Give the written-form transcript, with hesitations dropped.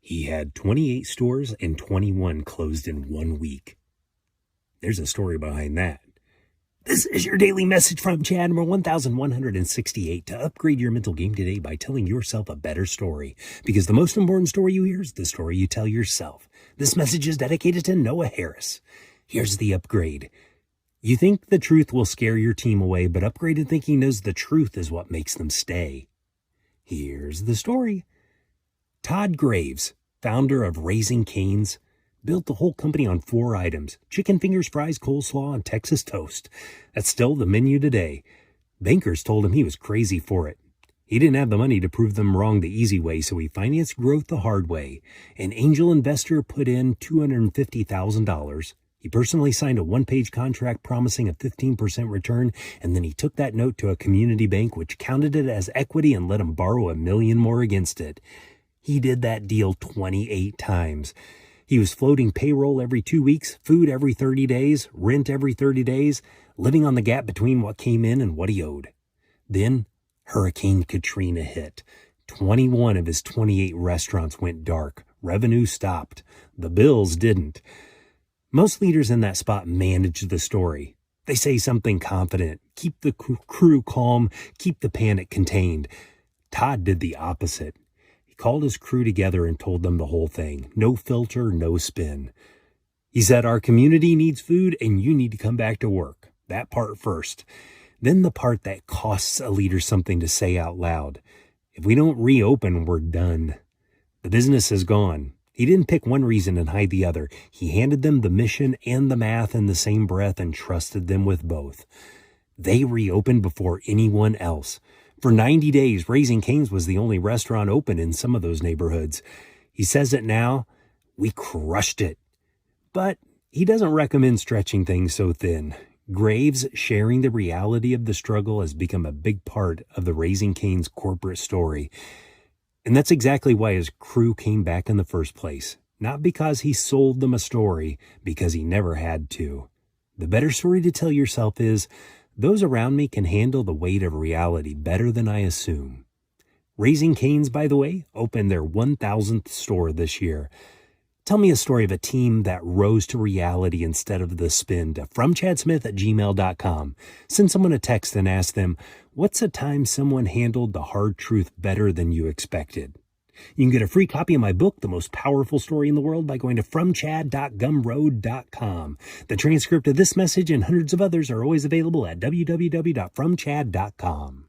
He had 28 stores and 21 closed in 1 week. There's a story behind that. This is your daily message from Chad, number 1168, to upgrade your mental game today by telling yourself a better story. Because the most important story you hear is the story you tell yourself. This message is dedicated to Noah Harris. Here's the upgrade. You think the truth will scare your team away, but upgraded thinking knows the truth is what makes them stay. Here's the story. Todd Graves, founder of Raising Cane's, built the whole company on 4 items: chicken fingers, fries, coleslaw, and Texas toast. That's still the menu today. Bankers told him he was crazy for it. He didn't have the money to prove them wrong the easy way, so he financed growth the hard way. An angel investor put in $250,000. He personally signed a 1-page contract promising a 15% return, and then he took that note to a community bank, which counted it as equity and let him borrow $1 million more against it. He did that deal 28 times. He was floating payroll every 2 weeks, food every 30 days, rent every 30 days, living on the gap between what came in and what he owed. Then Hurricane Katrina hit. 21 of his 28 restaurants went dark. Revenue stopped. The bills didn't. Most leaders in that spot manage the story. They say something confident, keep the crew calm, keep the panic contained. Todd did the opposite. He called his crew together and told them the whole thing. No filter, no spin. He said, our community needs food and you need to come back to work. That part first. Then the part that costs a leader something to say out loud. If we don't reopen, we're done. The business is gone. He didn't pick one reason and hide the other. He handed them the mission and the math in the same breath and trusted them with both. They reopened before anyone else. For 90 days, Raising Cane's was the only restaurant open in some of those neighborhoods. He says it now, we crushed it. But he doesn't recommend stretching things so thin. Graves sharing the reality of the struggle has become a big part of the Raising Cane's corporate story. And that's exactly why his crew came back in the first place. Not because he sold them a story, because he never had to. The better story to tell yourself is, those around me can handle the weight of reality better than I assume. Raising Cane's, by the way, opened their 1,000th store this year. Tell me a story of a team that rose to reality instead of the spin to fromchadsmith@gmail.com. Send someone a text and ask them, what's a time someone handled the hard truth better than you expected? You can get a free copy of my book, The Most Powerful Story in the World, by going to fromchad.gumroad.com. The transcript of this message and hundreds of others are always available at www.fromchad.com.